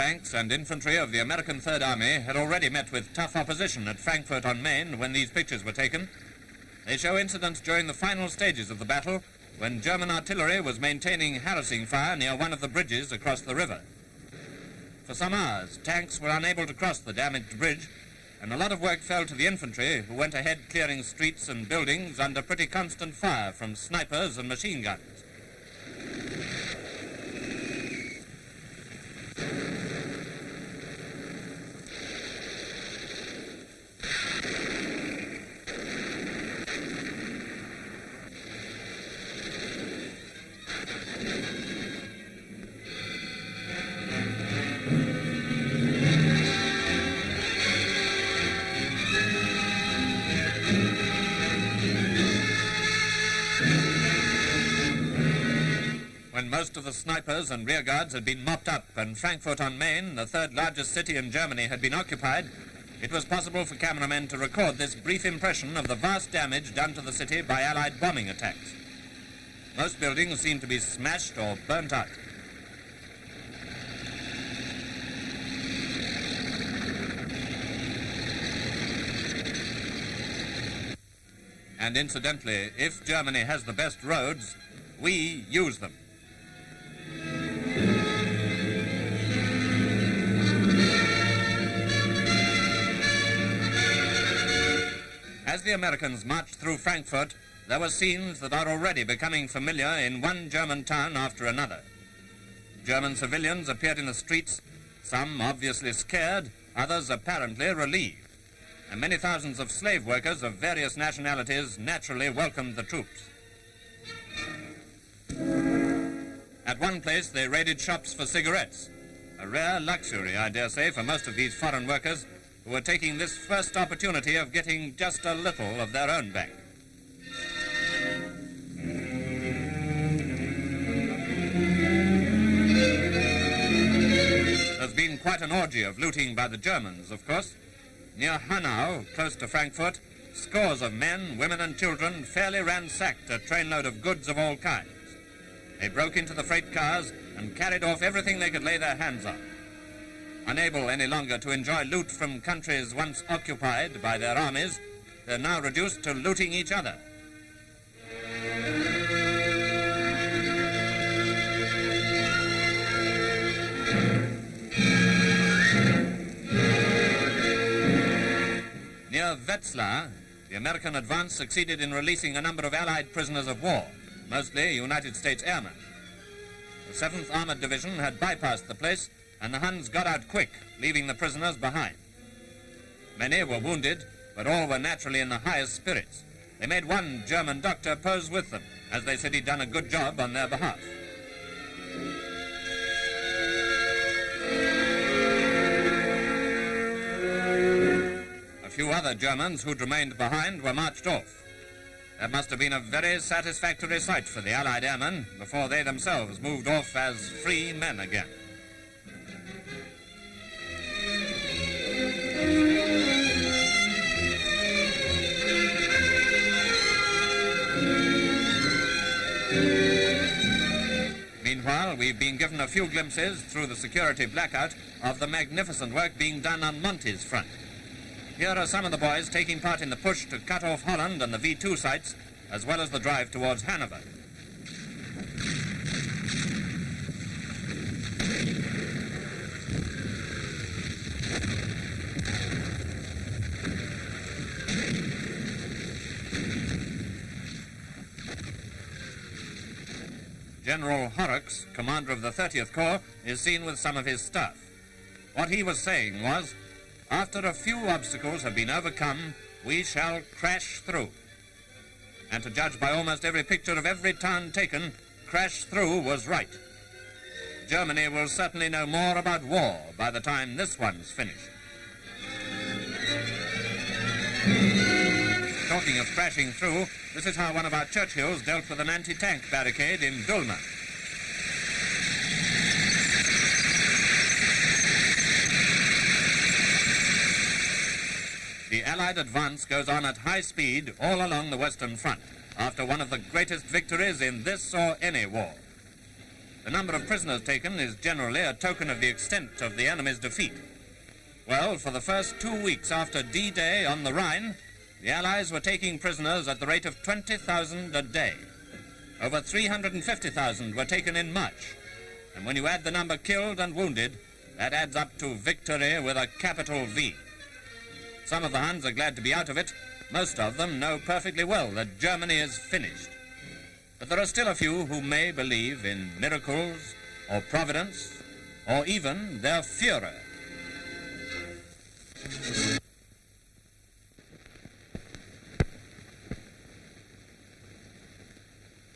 tanks and infantry of the American Third Army had already met with tough opposition at Frankfurt on Main when these pictures were taken. They show incidents during the final stages of the battle when German artillery was maintaining harassing fire near one of the bridges across the river. For some hours, tanks were unable to cross the damaged bridge, and a lot of work fell to the infantry, who went ahead clearing streets and buildings under pretty constant fire from snipers and machine guns. When most of the snipers and rear guards had been mopped up and Frankfurt on Main, the third largest city in Germany, had been occupied, it was possible for cameramen to record this brief impression of the vast damage done to the city by Allied bombing attacks. Most buildings seemed to be smashed or burnt out. And incidentally, if Germany has the best roads, we use them. As the Americans marched through Frankfurt, there were scenes that are already becoming familiar in one German town after another. German civilians appeared in the streets, some obviously scared, others apparently relieved. And many thousands of slave workers of various nationalities naturally welcomed the troops. At one place, they raided shops for cigarettes, a rare luxury, I dare say, for most of these foreign workers who were taking this first opportunity of getting just a little of their own back. There's been quite an orgy of looting by the Germans, of course. Near Hanau, close to Frankfurt, scores of men, women and children fairly ransacked a trainload of goods of all kinds. They broke into the freight cars and carried off everything they could lay their hands on. Unable any longer to enjoy loot from countries once occupied by their armies, they're now reduced to looting each other. Near Wetzlar, the American advance succeeded in releasing a number of Allied prisoners of war, mostly United States airmen. The 7th Armored Division had bypassed the place, and the Huns got out quick, leaving the prisoners behind. Many were wounded, but all were naturally in the highest spirits. They made one German doctor pose with them, as they said he'd done a good job on their behalf. A few other Germans who'd remained behind were marched off. That must have been a very satisfactory sight for the Allied airmen before they themselves moved off as free men again. Meanwhile, we've been given a few glimpses through the security blackout of the magnificent work being done on Monty's front. Here are some of the boys taking part in the push to cut off Holland and the V2 sites, as well as the drive towards Hanover. General Horrocks, commander of the 30th Corps, is seen with some of his staff. What he was saying was, after a few obstacles have been overcome, we shall crash through. And to judge by almost every picture of every town taken, crash through was right. Germany will certainly know more about war by the time this one's finished. Talking of crashing through, this is how one of our Churchills dealt with an anti-tank barricade in Dulma. The Allied advance goes on at high speed all along the Western Front, after one of the greatest victories in this or any war. The number of prisoners taken is generally a token of the extent of the enemy's defeat. Well, for the first 2 weeks after D-Day on the Rhine, the Allies were taking prisoners at the rate of 20,000 a day. Over 350,000 were taken in March. And when you add the number killed and wounded, that adds up to victory with a capital V. Some of the Huns are glad to be out of it. Most of them know perfectly well that Germany is finished. But there are still a few who may believe in miracles, or providence, or even their Führer.